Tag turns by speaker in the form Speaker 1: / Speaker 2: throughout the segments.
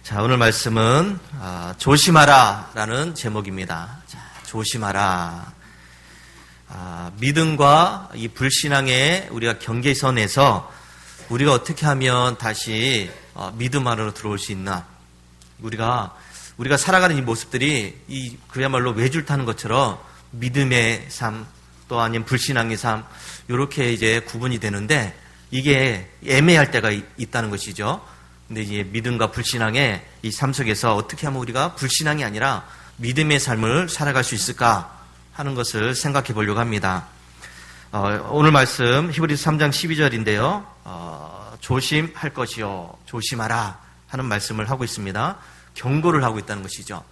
Speaker 1: 자, 오늘 말씀은 조심하라라는 제목입니다. 자, 조심하라. 믿음과 이 불신앙의 우리가 경계선에서 우리가 어떻게 하면 다시 믿음 안으로 들어올 수 있나? 우리가 살아가는 이 모습들이 그야말로 외줄 타는 것처럼 믿음의 삶 또 아니면 불신앙의 삶 이렇게 이제 구분이 되는데 이게 애매할 때가 있다는 것이죠. 근데 이제 믿음과 불신앙의 이 삶 속에서 어떻게 하면 우리가 불신앙이 아니라 믿음의 삶을 살아갈 수 있을까 하는 것을 생각해 보려고 합니다. 오늘 말씀 히브리서 3장 12절인데요. 조심할 것이요 조심하라 하는 말씀을 하고 있습니다. 경고를 하고 있다는 것이죠.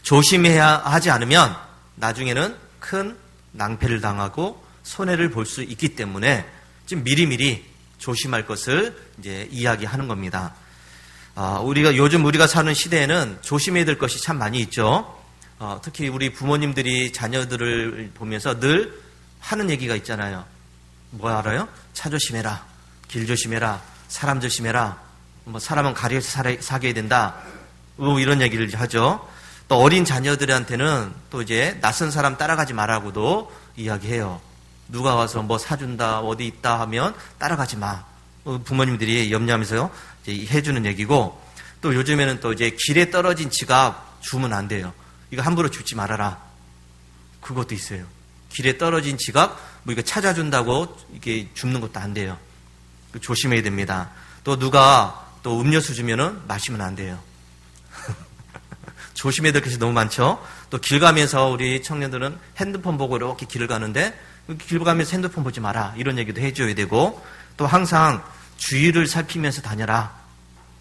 Speaker 1: 조심해야 하지 않으면 나중에는 큰 낭패를 당하고 손해를 볼 수 있기 때문에 지금 미리미리 조심할 것을 이제 이야기하는 겁니다. 요즘 우리가 사는 시대에는 조심해야 될 것이 참 많이 있죠. 특히 우리 부모님들이 자녀들을 보면서 늘 하는 얘기가 있잖아요. 뭐 알아요? 차 조심해라, 길 조심해라, 사람 조심해라, 뭐 사람은 가려서 사귀어야 된다. 이런 얘기를 하죠. 또 어린 자녀들한테는 또 이제 낯선 사람 따라가지 말라고도 이야기해요. 누가 와서 뭐 사준다, 어디 있다 하면 따라가지 마. 부모님들이 염려하면서 이제 해주는 얘기고, 또 요즘에는 또 이제 길에 떨어진 지갑 주면 안 돼요. 이거 함부로 주지 말아라. 그것도 있어요. 길에 떨어진 지갑, 뭐 이거 찾아준다고 이게 줍는 것도 안 돼요. 조심해야 됩니다. 또 누가 또 음료수 주면은 마시면 안 돼요. 조심해야 될 것이 너무 많죠. 또 길 가면서 우리 청년들은 핸드폰 보고 이렇게 길을 가는데 길 가면서 핸드폰 보지 마라 이런 얘기도 해줘야 되고, 또 항상 주위를 살피면서 다녀라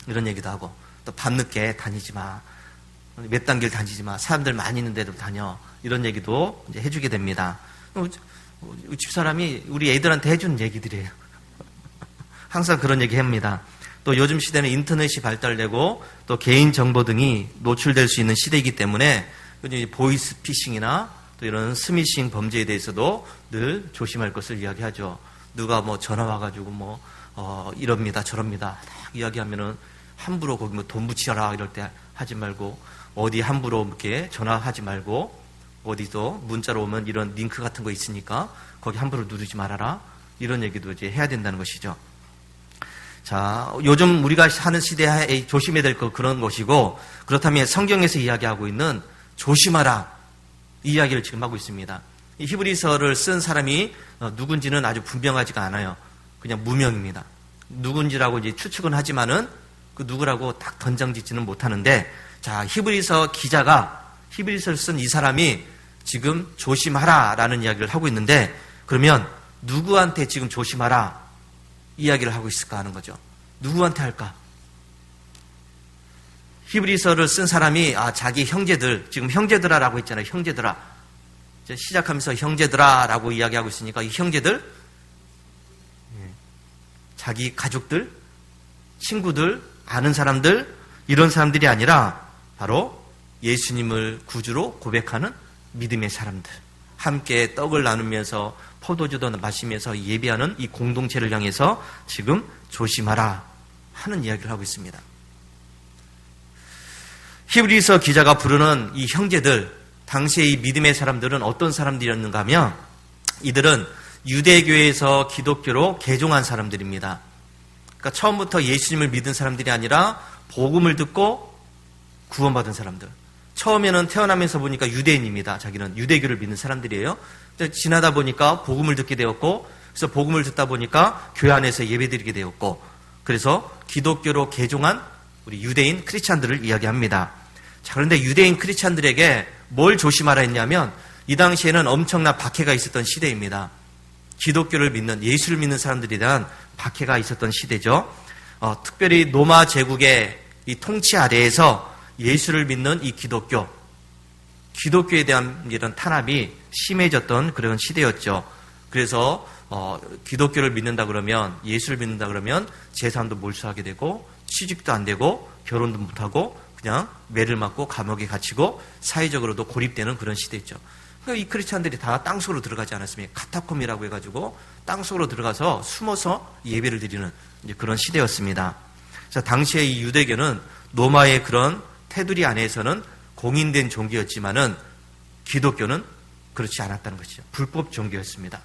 Speaker 1: 이런 얘기도 하고, 또 밤늦게 다니지 마, 몇 단길 다니지 마, 사람들 많이 있는 데도 다녀 이런 얘기도 이제 해주게 됩니다. 집사람이 우리 애들한테 해주는 얘기들이에요. 항상 그런 얘기 합니다. 또 요즘 시대는 인터넷이 발달되고 또 개인정보 등이 노출될 수 있는 시대이기 때문에 보이스피싱이나 또 이런 스미싱 범죄에 대해서도 늘 조심할 것을 이야기하죠. 누가 뭐 전화 와가지고 이럽니다 저럽니다 딱 이야기하면은 함부로 거기 뭐 돈 붙이라 이럴 때 하지 말고, 어디 함부로 이렇게 전화하지 말고, 어디도 문자로 오면 이런 링크 같은 거 있으니까 거기 함부로 누르지 말아라 이런 얘기도 이제 해야 된다는 것이죠. 자, 요즘 우리가 사는 시대에 조심해야 될 것 그런 것이고, 그렇다면 성경에서 이야기하고 있는 조심하라 이 이야기를 지금 하고 있습니다. 이 히브리서를 쓴 사람이 누군지는 아주 분명하지가 않아요. 그냥 무명입니다. 누군지라고 이제 추측은 하지만은 그 누구라고 딱 던정짓지는 못하는데, 자, 히브리서 기자가 히브리서를 쓴 이 사람이 지금 조심하라라는 이야기를 하고 있는데, 그러면 누구한테 지금 조심하라 이야기를 하고 있을까 하는 거죠. 누구한테 할까? 히브리서를 쓴 사람이 자기 형제들, 지금 형제들아라고 했잖아요. 형제들아. 시작하면서 형제들아라고 이야기하고 있으니까 이 형제들, 자기 가족들, 친구들, 아는 사람들, 이런 사람들이 아니라 바로 예수님을 구주로 고백하는 믿음의 사람들, 함께 떡을 나누면서 포도주도 마시면서 예배하는 이 공동체를 향해서 지금 조심하라 하는 이야기를 하고 있습니다. 히브리서 기자가 부르는 이 형제들, 당시의 이 믿음의 사람들은 어떤 사람들이었는가 하면 이들은 유대교에서 기독교로 개종한 사람들입니다. 그러니까 처음부터 예수님을 믿은 사람들이 아니라 복음을 듣고 구원받은 사람들. 처음에는 태어나면서 보니까 유대인입니다. 자기는 유대교를 믿는 사람들이에요. 지나다 보니까 복음을 듣게 되었고, 그래서 복음을 듣다 보니까 교회 안에서 예배드리게 되었고, 그래서 기독교로 개종한 우리 유대인 크리스찬들을 이야기합니다. 자, 그런데 유대인 크리스찬들에게 뭘 조심하라 했냐면, 이 당시에는 엄청난 박해가 있었던 시대입니다. 기독교를 믿는, 예수를 믿는 사람들에 대한 박해가 있었던 시대죠. 특별히 로마 제국의 이 통치 아래에서 예수를 믿는 이 기독교에 대한 이런 탄압이 심해졌던 그런 시대였죠. 그래서 기독교를 믿는다 그러면, 예수를 믿는다 그러면 재산도 몰수하게 되고, 취직도 안 되고, 결혼도 못하고, 그냥 매를 맞고 감옥에 갇히고 사회적으로도 고립되는 그런 시대였죠. 그러니까 이 크리스찬들이 다 땅속으로 들어가지 않았습니까? 카타콤이라고 해가지고 땅속으로 들어가서 숨어서 예배를 드리는 이제 그런 시대였습니다. 자, 당시에 이 유대교는 로마의 그런 테두리 안에서는 공인된 종교였지만은 기독교는 그렇지 않았다는 것이죠. 불법 종교였습니다.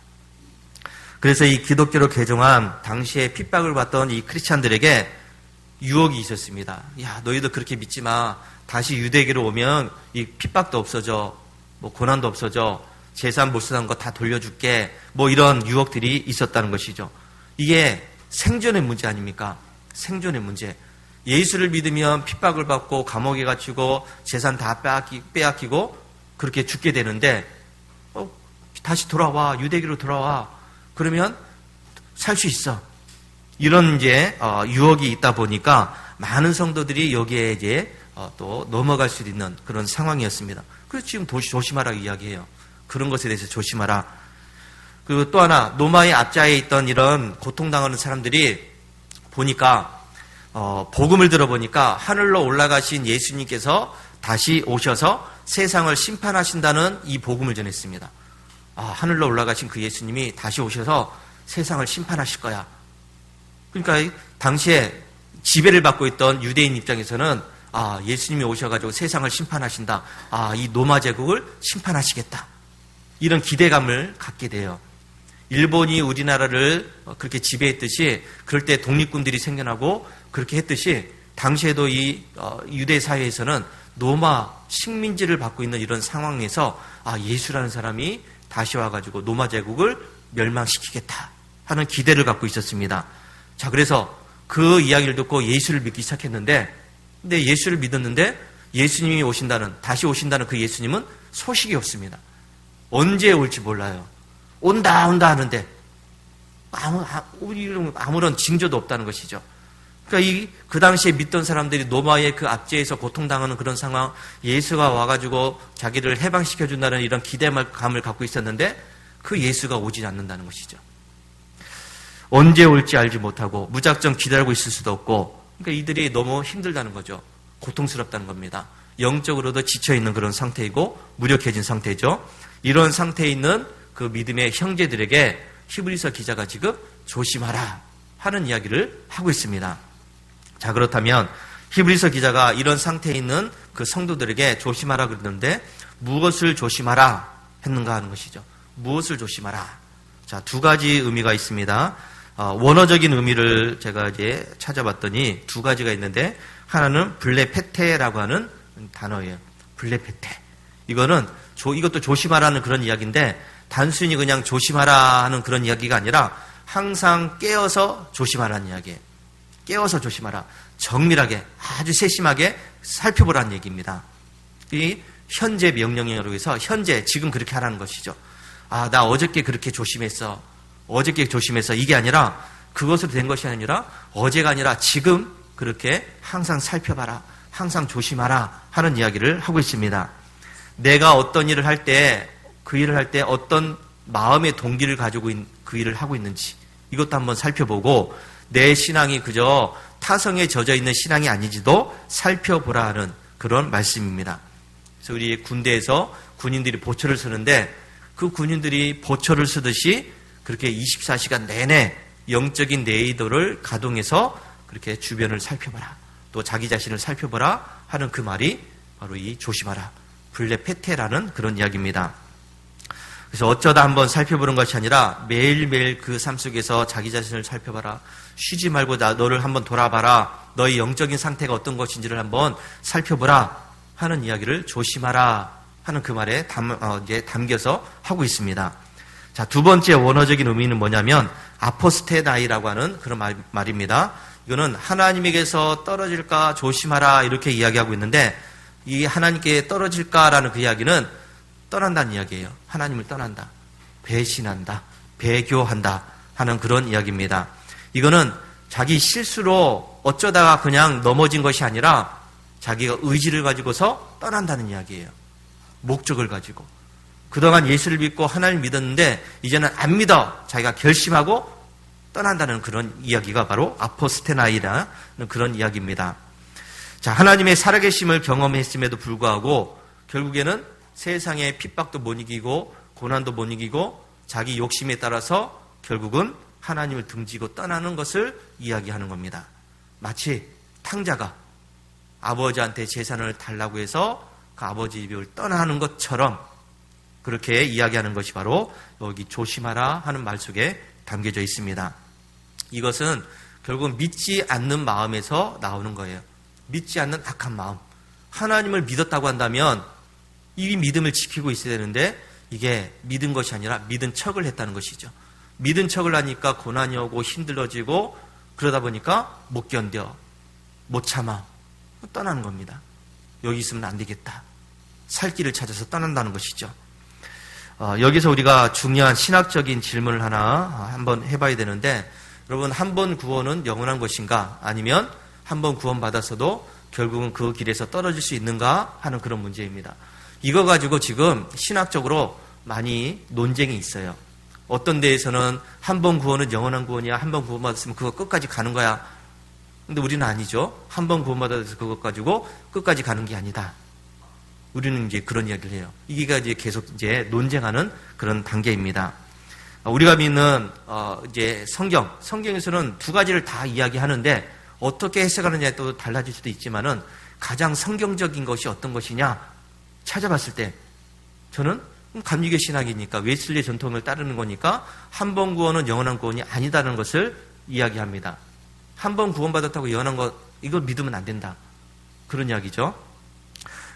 Speaker 1: 그래서 이 기독교로 개종한 당시에 핍박을 받던 이 크리스찬들에게 유혹이 있었습니다. 야, 너희도 그렇게 믿지 마. 다시 유대교로 오면 이 핍박도 없어져. 뭐 고난도 없어져. 재산 몰수한 거 다 돌려줄게. 뭐 이런 유혹들이 있었다는 것이죠. 이게 생존의 문제 아닙니까? 생존의 문제. 예수를 믿으면 핍박을 받고 감옥에 갇히고 재산 다 빼앗기고 그렇게 죽게 되는데 다시 돌아와. 유대교로 돌아와. 그러면 살 수 있어. 이런 이제 유혹이 있다 보니까 많은 성도들이 여기에 이제 또 넘어갈 수 있는 그런 상황이었습니다. 그래서 지금 조심하라 이야기해요. 그런 것에 대해서 조심하라. 그리고 또 하나 로마의 압자에 있던 이런 고통당하는 사람들이 보니까 복음을 들어보니까 하늘로 올라가신 예수님께서 다시 오셔서 세상을 심판하신다는 이 복음을 전했습니다. 하늘로 올라가신 그 예수님이 다시 오셔서 세상을 심판하실 거야. 그러니까 당시에 지배를 받고 있던 유대인 입장에서는 예수님이 오셔가지고 세상을 심판하신다. 이 로마 제국을 심판하시겠다. 이런 기대감을 갖게 돼요. 일본이 우리나라를 그렇게 지배했듯이 그럴 때 독립군들이 생겨나고 그렇게 했듯이 당시에도 이 유대 사회에서는 로마 식민지를 받고 있는 이런 상황에서 예수라는 사람이 다시 와가지고 로마 제국을 멸망시키겠다 하는 기대를 갖고 있었습니다. 자, 그래서 그 이야기를 듣고 예수를 믿기 시작했는데, 근데 예수를 믿었는데 예수님이 다시 오신다는 그 예수님은 소식이 없습니다. 언제 올지 몰라요. 온다 하는데 아무런 징조도 없다는 것이죠. 그러니까 그 당시에 믿던 사람들이 로마의 그 압제에서 고통당하는 그런 상황, 예수가 와가지고 자기를 해방시켜준다는 이런 기대감을 갖고 있었는데 그 예수가 오지 않는다는 것이죠. 언제 올지 알지 못하고 무작정 기다리고 있을 수도 없고, 그러니까 이들이 너무 힘들다는 거죠. 고통스럽다는 겁니다. 영적으로도 지쳐있는 그런 상태이고 무력해진 상태죠. 이런 상태에 있는 그 믿음의 형제들에게 히브리서 기자가 지금 조심하라 하는 이야기를 하고 있습니다. 자, 그렇다면 히브리서 기자가 이런 상태에 있는 그 성도들에게 조심하라 그러는데 무엇을 조심하라 했는가 하는 것이죠. 무엇을 조심하라. 자, 두 가지 의미가 있습니다. 원어적인 의미를 제가 이제 찾아봤더니 두 가지가 있는데, 하나는 블레페테라고 하는 단어예요. 블레페테. 이것도 조심하라는 그런 이야기인데, 단순히 그냥 조심하라 하는 그런 이야기가 아니라 항상 깨어서 조심하라는 이야기예요. 깨어서 조심하라. 정밀하게, 아주 세심하게 살펴보라는 얘기입니다. 이 현재 명령어로 해서 지금 그렇게 하라는 것이죠. 나 어저께 그렇게 조심했어. 이게 아니라, 그것으로 된 것이 아니라 어제가 아니라 지금 그렇게 항상 살펴봐라. 항상 조심하라 하는 이야기를 하고 있습니다. 내가 어떤 일을 할 때, 그 일을 할 때 어떤 마음의 동기를 가지고 그 일을 하고 있는지 이것도 한번 살펴보고, 내 신앙이 그저 타성에 젖어 있는 신앙이 아닌지도 살펴보라 하는 그런 말씀입니다. 그래서 우리 군대에서 군인들이 보초를 쓰는데, 그 군인들이 보초를 쓰듯이 그렇게 24시간 내내 영적인 내의도를 가동해서 그렇게 주변을 살펴봐라, 또 자기 자신을 살펴보라 하는 그 말이 바로 이 조심하라, 블레페테라는 그런 이야기입니다. 그래서 어쩌다 한번 살펴보는 것이 아니라 매일매일 그 삶 속에서 자기 자신을 살펴봐라. 쉬지 말고 너를 한번 돌아봐라. 너의 영적인 상태가 어떤 것인지를 한번 살펴보라 하는 이야기를 조심하라 하는 그 말에 이제 담겨서 하고 있습니다. 자, 두 번째 원어적인 의미는 뭐냐면 아포스테나이라고 하는 그런 말입니다. 이거는 하나님에게서 떨어질까 조심하라 이렇게 이야기하고 있는데, 이 하나님께 떨어질까라는 그 이야기는 떠난다는 이야기예요. 하나님을 떠난다, 배신한다, 배교한다 하는 그런 이야기입니다. 이거는 자기 실수로 어쩌다가 그냥 넘어진 것이 아니라 자기가 의지를 가지고서 떠난다는 이야기예요. 목적을 가지고. 그동안 예수를 믿고 하나님을 믿었는데 이제는 안 믿어. 자기가 결심하고 떠난다는 그런 이야기가 바로 아포스테나이라는 그런 이야기입니다. 자, 하나님의 살아계심을 경험했음에도 불구하고 결국에는 세상의 핍박도 못 이기고 고난도 못 이기고 자기 욕심에 따라서 결국은 하나님을 등지고 떠나는 것을 이야기하는 겁니다. 마치 탕자가 아버지한테 재산을 달라고 해서 그 아버지 집을 떠나는 것처럼 그렇게 이야기하는 것이 바로 여기 조심하라 하는 말 속에 담겨져 있습니다. 이것은 결국 믿지 않는 마음에서 나오는 거예요. 믿지 않는 악한 마음. 하나님을 믿었다고 한다면 이 믿음을 지키고 있어야 되는데 이게 믿은 것이 아니라 믿은 척을 했다는 것이죠. 믿은 척을 하니까 고난이 오고 힘들어지고 그러다 보니까 못 견뎌, 못 참아 떠나는 겁니다. 여기 있으면 안 되겠다. 살 길을 찾아서 떠난다는 것이죠. 여기서 우리가 중요한 신학적인 질문을 하나 한번 해봐야 되는데, 여러분, 한 번 구원은 영원한 것인가? 아니면 한 번 구원받았어도 결국은 그 길에서 떨어질 수 있는가? 하는 그런 문제입니다. 이거 가지고 지금 신학적으로 많이 논쟁이 있어요. 어떤 데에서는 한 번 구원은 영원한 구원이야. 한 번 구원받았으면 그거 끝까지 가는 거야. 근데 우리는 아니죠. 한 번 구원받아서 그것 가지고 끝까지 가는 게 아니다. 우리는 이제 그런 이야기를 해요. 이게 이제 계속 이제 논쟁하는 그런 단계입니다. 우리가 믿는 이제 성경에서는 두 가지를 다 이야기하는데 어떻게 해석하느냐에 또 달라질 수도 있지만은 가장 성경적인 것이 어떤 것이냐 찾아봤을 때 저는 감리교 신학이니까 웨슬리 전통을 따르는 거니까 한 번 구원은 영원한 구원이 아니다는 것을 이야기합니다. 한 번 구원받았다고 영원한 것 이걸 믿으면 안 된다. 그런 이야기죠.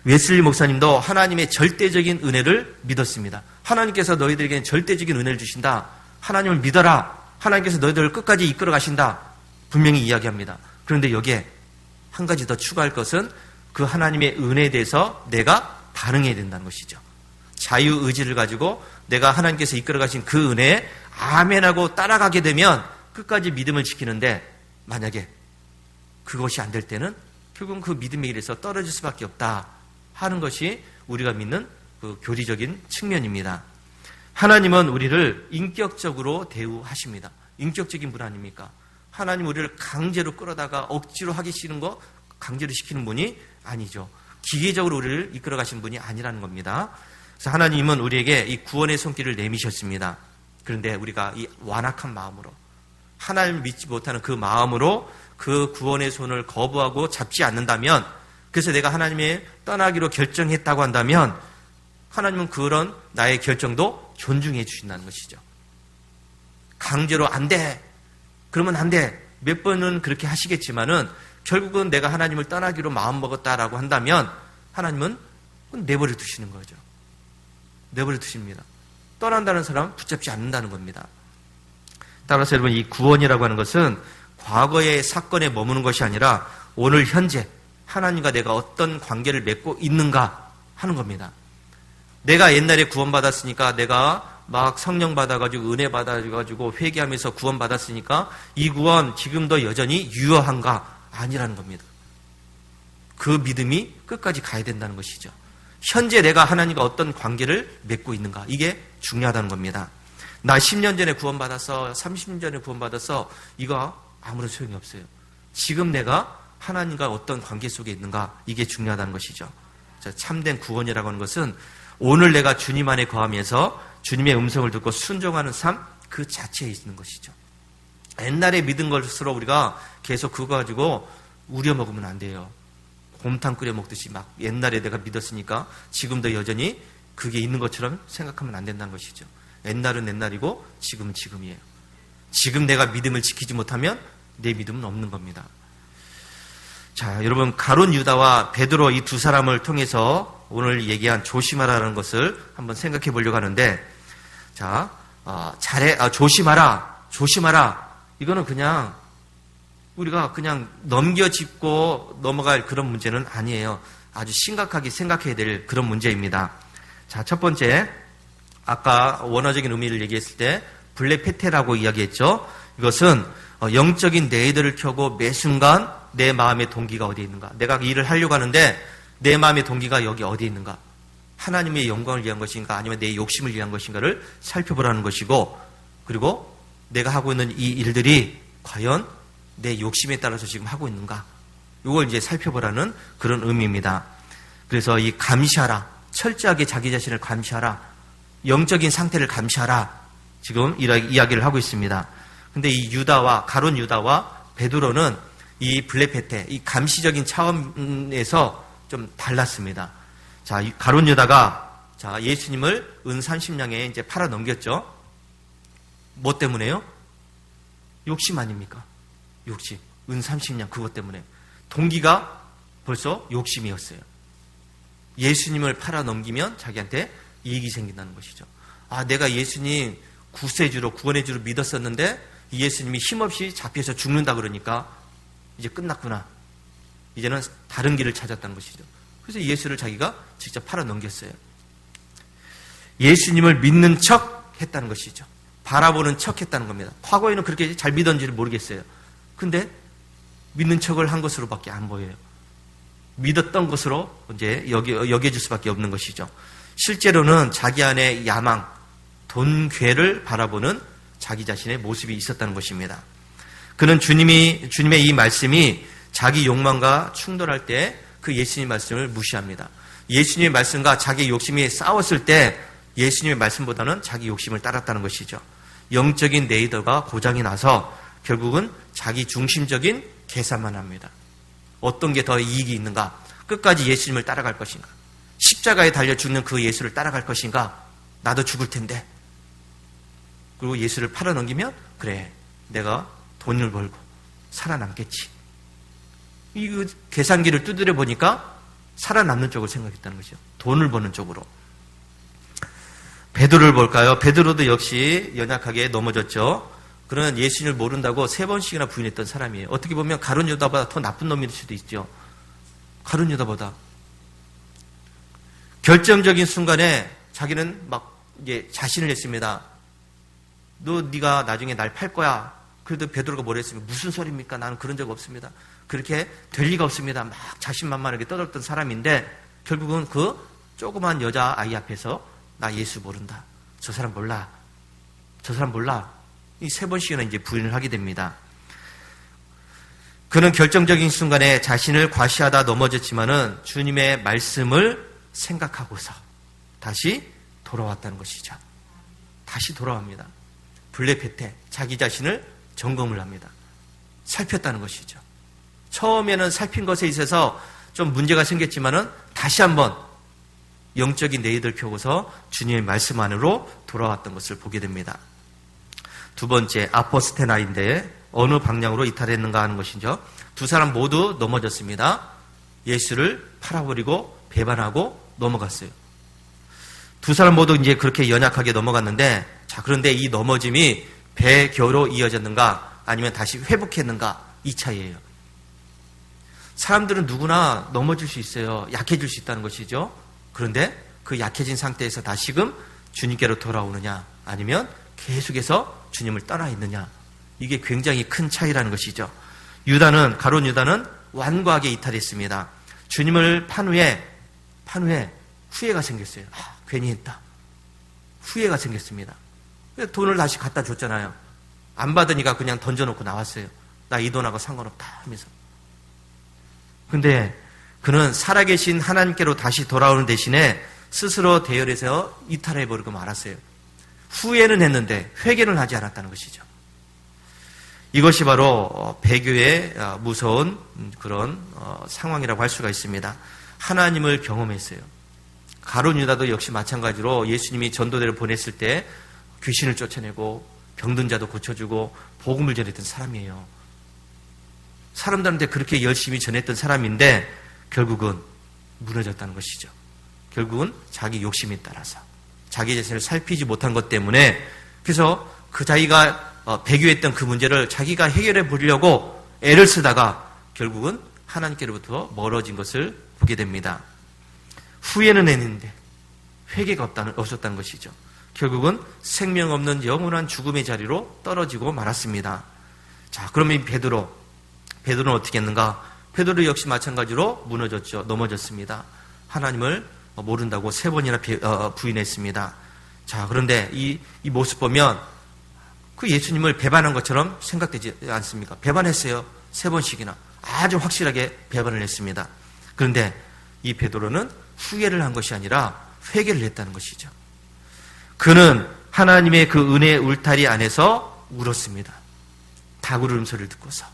Speaker 1: 웨슬리 목사님도 하나님의 절대적인 은혜를 믿었습니다. 하나님께서 너희들에게는 절대적인 은혜를 주신다. 하나님을 믿어라. 하나님께서 너희들을 끝까지 이끌어 가신다. 분명히 이야기합니다. 그런데 여기에 한 가지 더 추가할 것은 그 하나님의 은혜에 대해서 내가 반응해야 된다는 것이죠. 자유의지를 가지고 내가 하나님께서 이끌어 가신 그 은혜에 아멘하고 따라가게 되면 끝까지 믿음을 지키는데, 만약에 그것이 안 될 때는 결국은 그 믿음의 길에서 떨어질 수밖에 없다 하는 것이 우리가 믿는 그 교리적인 측면입니다. 하나님은 우리를 인격적으로 대우하십니다. 인격적인 분 아닙니까? 하나님 우리를 강제로 끌어다가 억지로 하기 싫은 거 강제로 시키는 분이 아니죠. 기계적으로 우리를 이끌어 가신 분이 아니라는 겁니다. 그래서 하나님은 우리에게 이 구원의 손길을 내미셨습니다. 그런데 우리가 이 완악한 마음으로, 하나님을 믿지 못하는 그 마음으로 그 구원의 손을 거부하고 잡지 않는다면, 그래서 내가 하나님의 떠나기로 결정했다고 한다면 하나님은 그런 나의 결정도 존중해 주신다는 것이죠. 강제로 안 돼, 그러면 안 돼, 몇 번은 그렇게 하시겠지만은 결국은 내가 하나님을 떠나기로 마음먹었다라고 한다면 하나님은 내버려 두시는 거죠. 내버려 두십니다. 떠난다는 사람 붙잡지 않는다는 겁니다. 따라서 여러분, 이 구원이라고 하는 것은 과거의 사건에 머무는 것이 아니라 오늘 현재 하나님과 내가 어떤 관계를 맺고 있는가 하는 겁니다. 내가 옛날에 구원받았으니까, 내가 막 성령 받아가지고 은혜 받아가지고 회개하면서 구원받았으니까 이 구원 지금도 여전히 유효한가? 아니라는 겁니다. 그 믿음이 끝까지 가야 된다는 것이죠. 현재 내가 하나님과 어떤 관계를 맺고 있는가, 이게 중요하다는 겁니다. 나 10년 전에 구원받았어, 30년 전에 구원받았어, 이거 아무런 소용이 없어요. 지금 내가 하나님과 어떤 관계 속에 있는가, 이게 중요하다는 것이죠. 자, 참된 구원이라고 하는 것은 오늘 내가 주님 안에 거하면서 주님의 음성을 듣고 순종하는 삶 그 자체에 있는 것이죠. 옛날에 믿은 것으로 우리가 계속 그거 가지고 우려먹으면 안 돼요. 곰탕 끓여 먹듯이 막 옛날에 내가 믿었으니까 지금도 여전히 그게 있는 것처럼 생각하면 안 된다는 것이죠. 옛날은 옛날이고 지금은 지금이에요. 지금 내가 믿음을 지키지 못하면 내 믿음은 없는 겁니다. 자, 여러분, 가룟 유다와 베드로 이 두 사람을 통해서 오늘 얘기한 조심하라는 것을 한번 생각해 보려고 하는데, 자, 조심하라. 이거는 그냥 우리가 그냥 넘겨짚고 넘어갈 그런 문제는 아니에요. 아주 심각하게 생각해야 될 그런 문제입니다. 자, 첫 번째, 아까 원어적인 의미를 얘기했을 때 블레페테라고 이야기했죠. 이것은 영적인 내들을 켜고 매 순간 내 마음의 동기가 어디에 있는가, 내가 일을 하려고 하는데 내 마음의 동기가 여기 어디에 있는가, 하나님의 영광을 위한 것인가 아니면 내 욕심을 위한 것인가를 살펴보라는 것이고, 그리고 내가 하고 있는 이 일들이 과연 내 욕심에 따라서 지금 하고 있는가, 이걸 이제 살펴보라는 그런 의미입니다. 그래서 이 감시하라, 철저하게 자기 자신을 감시하라, 영적인 상태를 감시하라, 지금 이야기를 하고 있습니다. 근데 이 가룟 유다와 베드로는 이 블레페테, 이 감시적인 차원에서 좀 달랐습니다. 자, 가룟 유다가 자, 예수님을 은 30냥에 이제 팔아 넘겼죠. 뭐 때문에요? 욕심 아닙니까? 욕심. 은 30냥 그것 때문에. 동기가 벌써 욕심이었어요. 예수님을 팔아 넘기면 자기한테 이익이 생긴다는 것이죠. 아, 내가 예수님 구세주로 구원해주로 믿었었는데 이 예수님이 힘없이 잡혀서 죽는다 그러니까 이제 끝났구나. 이제는 다른 길을 찾았다는 것이죠. 그래서 예수를 자기가 직접 팔아 넘겼어요. 예수님을 믿는 척 했다는 것이죠. 바라보는 척 했다는 겁니다. 과거에는 그렇게 잘 믿었는지를 모르겠어요. 근데 믿는 척을 한 것으로밖에 안 보여요. 믿었던 것으로 이제 여겨질 수밖에 없는 것이죠. 실제로는 자기 안에 야망, 돈괴를 바라보는 자기 자신의 모습이 있었다는 것입니다. 그는 주님의 이 말씀이 자기 욕망과 충돌할 때 그 예수님의 말씀을 무시합니다. 예수님의 말씀과 자기 욕심이 싸웠을 때 예수님의 말씀보다는 자기 욕심을 따랐다는 것이죠. 영적인 레이더가 고장이 나서 결국은 자기 중심적인 계산만 합니다. 어떤 게 더 이익이 있는가? 끝까지 예수님을 따라갈 것인가? 십자가에 달려 죽는 그 예수를 따라갈 것인가? 나도 죽을 텐데. 그리고 예수를 팔아넘기면 그래, 내가 돈을 벌고 살아남겠지. 이 계산기를 두드려 보니까 살아남는 쪽을 생각했다는 것이죠. 돈을 버는 쪽으로. 베드로를 볼까요? 베드로도 역시 연약하게 넘어졌죠. 그는 예수님을 모른다고 3번씩이나 부인했던 사람이에요. 어떻게 보면 가룟 유다보다 더 나쁜 놈일 수도 있죠. 가룟 유다보다. 결정적인 순간에 자기는 막 이제 자신을 했습니다. 네가 나중에 날 팔 거야. 그래도 베드로가 뭐라 했습니까? 무슨 소리입니까? 나는 그런 적 없습니다. 그렇게 될 리가 없습니다. 막 자신만만하게 떠들었던 사람인데 결국은 그 조그만 여자아이 앞에서 나 예수 모른다. 저 사람 몰라. 저 사람 몰라. 이 3번씩이나 이제 부인을 하게 됩니다. 그는 결정적인 순간에 자신을 과시하다 넘어졌지만은 주님의 말씀을 생각하고서 다시 돌아왔다는 것이죠. 다시 돌아옵니다. 블레페테, 자기 자신을 점검을 합니다. 살폈다는 것이죠. 처음에는 살핀 것에 있어서 좀 문제가 생겼지만은 다시 한번 영적인 내의를 펴고서 주님의 말씀 안으로 돌아왔던 것을 보게 됩니다. 두 번째, 아포스테나인데 어느 방향으로 이탈했는가 하는 것이죠. 두 사람 모두 넘어졌습니다. 예수를 팔아버리고 배반하고 넘어갔어요. 두 사람 모두 이제 그렇게 연약하게 넘어갔는데, 자, 그런데 이 넘어짐이 배교로 이어졌는가 아니면 다시 회복했는가, 이 차이예요. 사람들은 누구나 넘어질 수 있어요. 약해질 수 있다는 것이죠. 그런데 그 약해진 상태에서 다시금 주님께로 돌아오느냐 아니면 계속해서 주님을 떠나 있느냐, 이게 굉장히 큰 차이라는 것이죠. 가룟 유다는 완고하게 이탈했습니다. 주님을 판 후에 후회가 생겼어요. 아, 괜히 했다. 후회가 생겼습니다. 돈을 다시 갖다 줬잖아요. 안 받으니까 그냥 던져놓고 나왔어요. 나 이 돈하고 상관없다 하면서. 근데 그는 살아계신 하나님께로 다시 돌아오는 대신에 스스로 대열에서 이탈해버리고 말았어요. 후회는 했는데 회개는 하지 않았다는 것이죠. 이것이 바로 배교의 무서운 그런 상황이라고 할 수가 있습니다. 하나님을 경험했어요. 가룟 유다도 역시 마찬가지로 예수님이 전도대를 보냈을 때 귀신을 쫓아내고 병든 자도 고쳐주고 복음을 전했던 사람이에요. 사람들한테 그렇게 열심히 전했던 사람인데 결국은 무너졌다는 것이죠. 결국은 자기 욕심에 따라서 자기 자신을 살피지 못한 것 때문에, 그래서 그 자기가 배교했던 그 문제를 자기가 해결해 보려고 애를 쓰다가 결국은 하나님께로부터 멀어진 것을 보게 됩니다. 후회는 했는데 회개가 없었다는 것이죠. 결국은 생명 없는 영원한 죽음의 자리로 떨어지고 말았습니다. 자, 그러면 베드로는 어떻게 했는가? 베드로 역시 마찬가지로 무너졌죠. 넘어졌습니다. 하나님을 모른다고 3번이나 부인했습니다. 자, 그런데 이 모습 보면 그 예수님을 배반한 것처럼 생각되지 않습니까? 배반했어요. 3번씩이나. 아주 확실하게 배반을 했습니다. 그런데 이 베드로는 후회를 한 것이 아니라 회개를 했다는 것이죠. 그는 하나님의 그 은혜의 울타리 안에서 울었습니다. 닭 울음 소리를 듣고서.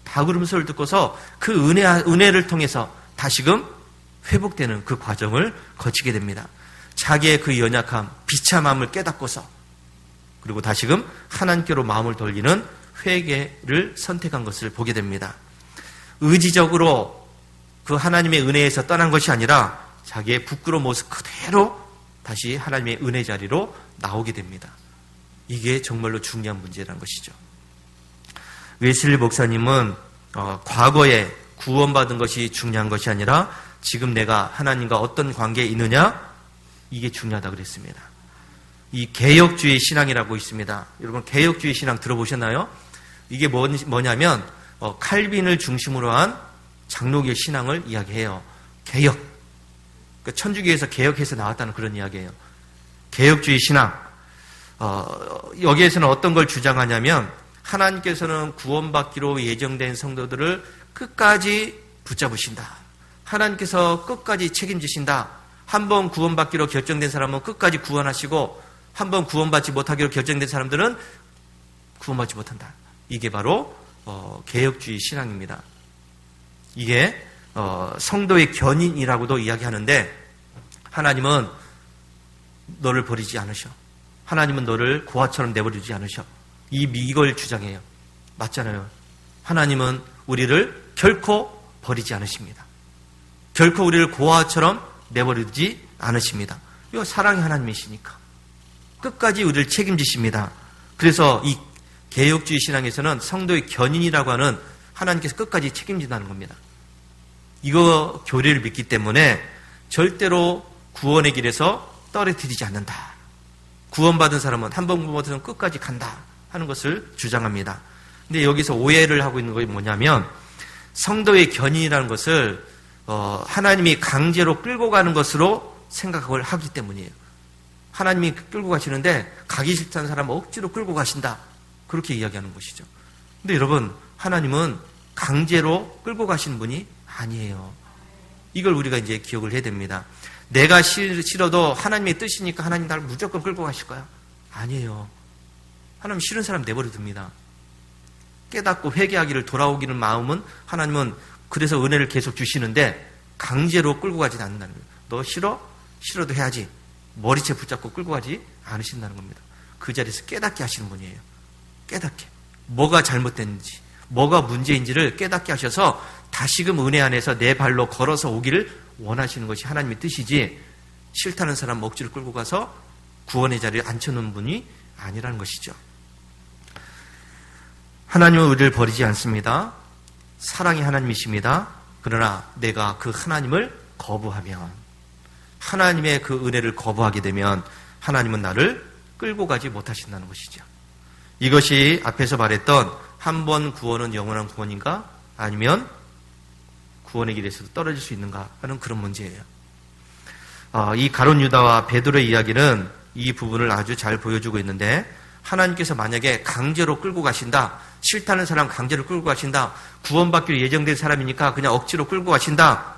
Speaker 1: 다 울음소리를 듣고서 그 은혜를 통해서 다시금 회복되는 그 과정을 거치게 됩니다. 자기의 그 연약함, 비참함을 깨닫고서 그리고 다시금 하나님께로 마음을 돌리는 회개를 선택한 것을 보게 됩니다. 의지적으로 그 하나님의 은혜에서 떠난 것이 아니라 자기의 부끄러운 모습 그대로 다시 하나님의 은혜 자리로 나오게 됩니다. 이게 정말로 중요한 문제라는 것이죠. 웨슬리 목사님은 과거에 구원받은 것이 중요한 것이 아니라 지금 내가 하나님과 어떤 관계에 있느냐, 이게 중요하다고 그랬습니다. 이 개혁주의 신앙이라고 있습니다. 여러분 개혁주의 신앙 들어보셨나요? 이게 뭐냐면 칼빈을 중심으로 한 장로교 신앙을 이야기해요. 개혁. 그러니까 천주교에서 개혁해서 나왔다는 그런 이야기예요. 개혁주의 신앙. 여기에서는 어떤 걸 주장하냐면 하나님께서는 구원받기로 예정된 성도들을 끝까지 붙잡으신다. 하나님께서 끝까지 책임지신다. 한번 구원받기로 결정된 사람은 끝까지 구원하시고 한번 구원받지 못하기로 결정된 사람들은 구원받지 못한다. 이게 바로 개혁주의 신앙입니다. 이게 성도의 견인이라고도 이야기하는데 하나님은 너를 버리지 않으셔. 하나님은 너를 고아처럼 내버려두지 않으셔. 이걸 주장해요. 맞잖아요. 하나님은 우리를 결코 버리지 않으십니다. 결코 우리를 고아처럼 내버려두지 않으십니다. 이거 사랑의 하나님이시니까. 끝까지 우리를 책임지십니다. 그래서 이 개혁주의 신앙에서는 성도의 견인이라고 하는 하나님께서 끝까지 책임진다는 겁니다. 이거 교리를 믿기 때문에 절대로 구원의 길에서 떨어뜨리지 않는다. 구원받은 사람은 한 번 구원받은 사람은 끝까지 간다 하는 것을 주장합니다. 근데 여기서 오해를 하고 있는 것이 뭐냐면 성도의 견인이라는 것을 하나님이 강제로 끌고 가는 것으로 생각을 하기 때문이에요. 하나님이 끌고 가시는데 가기 싫다는 사람은 억지로 끌고 가신다. 그렇게 이야기하는 것이죠. 근데 여러분 하나님은 강제로 끌고 가시는 분이 아니에요. 이걸 우리가 이제 기억을 해야 됩니다. 내가 싫어도 하나님의 뜻이니까 하나님 나를 무조건 끌고 가실 거야. 아니에요. 하나님 싫은 사람 내버려 둡니다. 깨닫고 회개하기를 돌아오기는 마음은 하나님은 그래서 은혜를 계속 주시는데 강제로 끌고 가지 않는다는 거예요. 너 싫어도 해야지. 머리채 붙잡고 끌고 가지 않으신다는 겁니다. 그 자리에서 깨닫게 하시는 분이에요. 깨닫게. 뭐가 잘못됐는지, 뭐가 문제인지를 깨닫게 하셔서 다시금 은혜 안에서 내 발로 걸어서 오기를 원하시는 것이 하나님의 뜻이지 싫다는 사람 억지로 끌고 가서 구원의 자리에 앉혀놓은 분이 아니라는 것이죠. 하나님은 우리를 버리지 않습니다. 사랑의 하나님이십니다. 그러나 내가 그 하나님을 거부하면, 하나님의 그 은혜를 거부하게 되면 하나님은 나를 끌고 가지 못하신다는 것이죠. 이것이 앞에서 말했던 한 번 구원은 영원한 구원인가? 아니면 구원의 길에서도 떨어질 수 있는가 하는 그런 문제예요. 이 가룟 유다와 베드로의 이야기는 이 부분을 아주 잘 보여주고 있는데 하나님께서 만약에 강제로 끌고 가신다, 싫다는 사람 강제로 끌고 가신다, 구원받기로 예정된 사람이니까 그냥 억지로 끌고 가신다,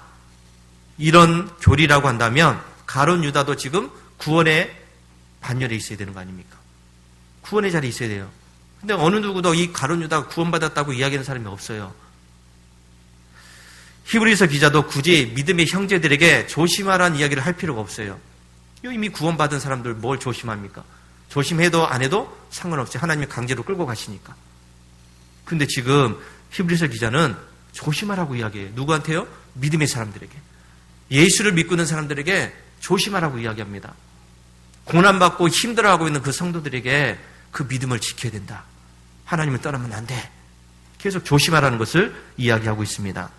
Speaker 1: 이런 교리라고 한다면 가룟 유다도 지금 구원의 반열에 있어야 되는 거 아닙니까? 구원의 자리에 있어야 돼요. 근데 어느 누구도 이 가룟 유다가 구원받았다고 이야기하는 사람이 없어요. 히브리서 기자도 굳이 믿음의 형제들에게 조심하라는 이야기를 할 필요가 없어요. 이미 구원받은 사람들 뭘 조심합니까? 조심해도 안 해도 상관없이 하나님이 강제로 끌고 가시니까. 근데 지금 히브리서 기자는 조심하라고 이야기해요. 누구한테요? 믿음의 사람들에게. 예수를 믿고 있는 사람들에게 조심하라고 이야기합니다. 고난받고 힘들어하고 있는 그 성도들에게 그 믿음을 지켜야 된다. 하나님을 떠나면 안 돼. 계속 조심하라는 것을 이야기하고 있습니다.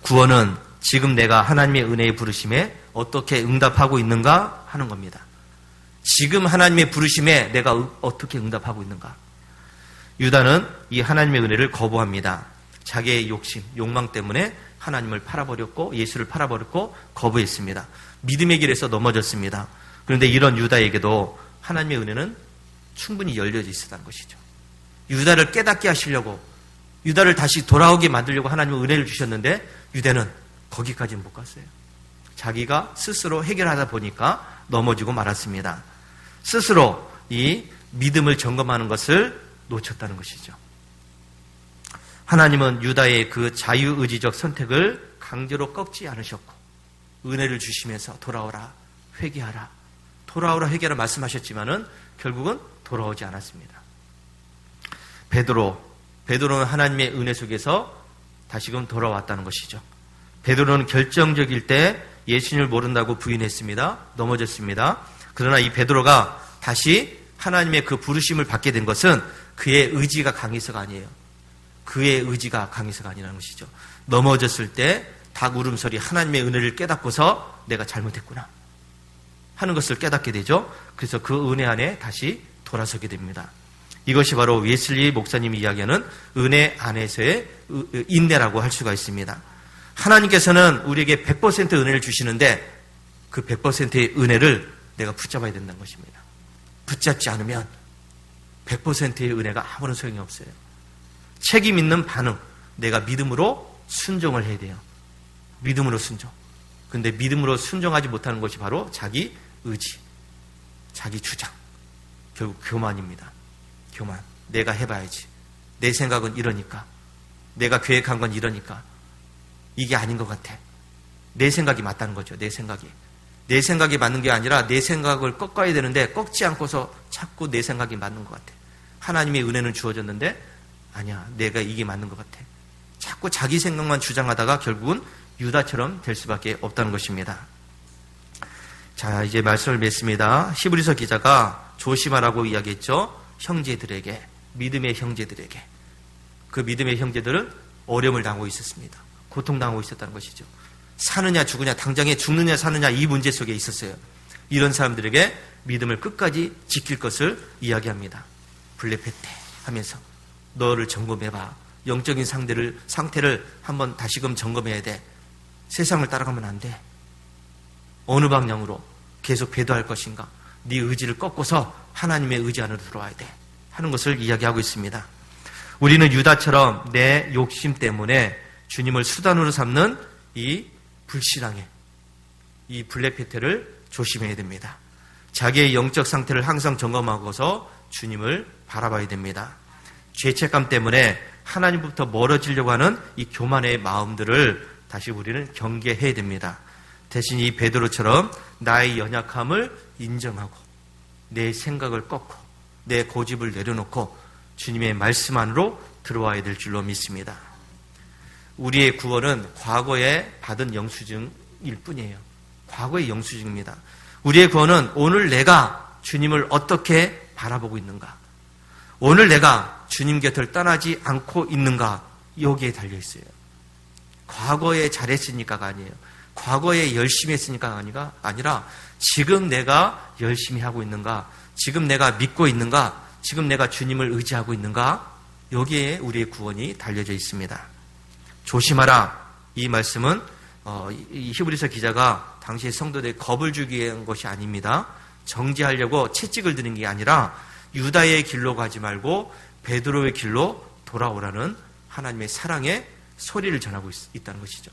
Speaker 1: 구원은 지금 내가 하나님의 은혜의 부르심에 어떻게 응답하고 있는가 하는 겁니다. 지금 하나님의 부르심에 내가 어떻게 응답하고 있는가. 유다는 이 하나님의 은혜를 거부합니다. 자기의 욕심, 욕망 때문에 하나님을 팔아버렸고 예수를 팔아버렸고 거부했습니다. 믿음의 길에서 넘어졌습니다. 그런데 이런 유다에게도 하나님의 은혜는 충분히 열려져 있었다는 것이죠. 유다를 깨닫게 하시려고, 유다를 다시 돌아오게 만들려고 하나님은 은혜를 주셨는데 유다는 거기까지는 못 갔어요. 자기가 스스로 해결하다 보니까 넘어지고 말았습니다. 스스로 이 믿음을 점검하는 것을 놓쳤다는 것이죠. 하나님은 유다의 그 자유의지적 선택을 강제로 꺾지 않으셨고 은혜를 주시면서 돌아오라, 회개하라, 돌아오라, 회개하라 말씀하셨지만은 결국은 돌아오지 않았습니다. 베드로는 하나님의 은혜 속에서 다시금 돌아왔다는 것이죠. 베드로는 결정적일 때 예수님을 모른다고 부인했습니다. 넘어졌습니다. 그러나 이 베드로가 다시 하나님의 그 부르심을 받게 된 것은 그의 의지가 강해서가 아니에요. 그의 의지가 강해서가 아니라는 것이죠. 넘어졌을 때 닭 울음소리, 하나님의 은혜를 깨닫고서 내가 잘못했구나 하는 것을 깨닫게 되죠. 그래서 그 은혜 안에 다시 돌아서게 됩니다. 이것이 바로 웨슬리 목사님이 이야기하는 은혜 안에서의 인내라고 할 수가 있습니다. 하나님께서는 우리에게 100% 은혜를 주시는데 그 100%의 은혜를 내가 붙잡아야 된다는 것입니다. 붙잡지 않으면 100%의 은혜가 아무런 소용이 없어요. 책임 있는 반응, 내가 믿음으로 순종을 해야 돼요. 믿음으로 순종. 근데 믿음으로 순종하지 못하는 것이 바로 자기 의지, 자기 주장, 결국 교만입니다. 교만. 내가 해봐야지. 내 생각은 이러니까. 내가 계획한 건 이러니까. 이게 아닌 것 같아. 내 생각이 맞다는 거죠. 내 생각이. 내 생각이 맞는 게 아니라 내 생각을 꺾어야 되는데 꺾지 않고서 자꾸 내 생각이 맞는 것 같아. 하나님의 은혜는 주어졌는데 아니야. 내가 이게 맞는 것 같아. 자꾸 자기 생각만 주장하다가 결국은 유다처럼 될 수밖에 없다는 것입니다. 자, 이제 말씀을 맺습니다. 히브리서 기자가 조심하라고 이야기했죠. 형제들에게, 믿음의 형제들에게. 그 믿음의 형제들은 어려움을 당하고 있었습니다. 고통당하고 있었다는 것이죠. 사느냐 죽으냐, 당장에 죽느냐 사느냐 이 문제 속에 있었어요. 이런 사람들에게 믿음을 끝까지 지킬 것을 이야기합니다. 블레페테 하면서 너를 점검해봐. 영적인 상태를 한번 다시금 점검해야 돼. 세상을 따라가면 안 돼. 어느 방향으로 계속 배도할 것인가? 네 의지를 꺾고서 하나님의 의지 안으로 들어와야 돼 하는 것을 이야기하고 있습니다. 우리는 유다처럼 내 욕심 때문에 주님을 수단으로 삼는 이 불신앙의 이 블레페테를 조심해야 됩니다. 자기의 영적 상태를 항상 점검하고서 주님을 바라봐야 됩니다. 죄책감 때문에 하나님부터 멀어지려고 하는 이 교만의 마음들을 다시 우리는 경계해야 됩니다. 대신 이 베드로처럼 나의 연약함을 인정하고 내 생각을 꺾고 내 고집을 내려놓고 주님의 말씀 안으로 들어와야 될 줄로 믿습니다. 우리의 구원은 과거에 받은 영수증일 뿐이에요. 과거의 영수증입니다. 우리의 구원은 오늘 내가 주님을 어떻게 바라보고 있는가, 오늘 내가 주님 곁을 떠나지 않고 있는가, 여기에 달려있어요. 과거에 잘했으니까가 아니에요. 과거에 열심히 했으니까 아니라 지금 내가 열심히 하고 있는가, 지금 내가 믿고 있는가, 지금 내가 주님을 의지하고 있는가, 여기에 우리의 구원이 달려져 있습니다. 조심하라. 이 말씀은 이 히브리서 기자가 당시의 성도들에게 겁을 주기 위한 것이 아닙니다. 정죄하려고 채찍을 드는 게 아니라 유다의 길로 가지 말고 베드로의 길로 돌아오라는 하나님의 사랑의 소리를 전하고 있다는 것이죠.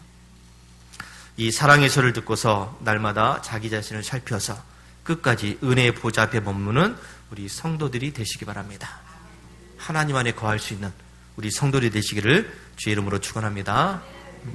Speaker 1: 이 사랑의 소리를 듣고서 날마다 자기 자신을 살펴서 끝까지 은혜의 보좌 앞에 머무는 우리 성도들이 되시기 바랍니다. 하나님 안에 거할 수 있는 우리 성도들이 되시기를 주의 이름으로 축원합니다.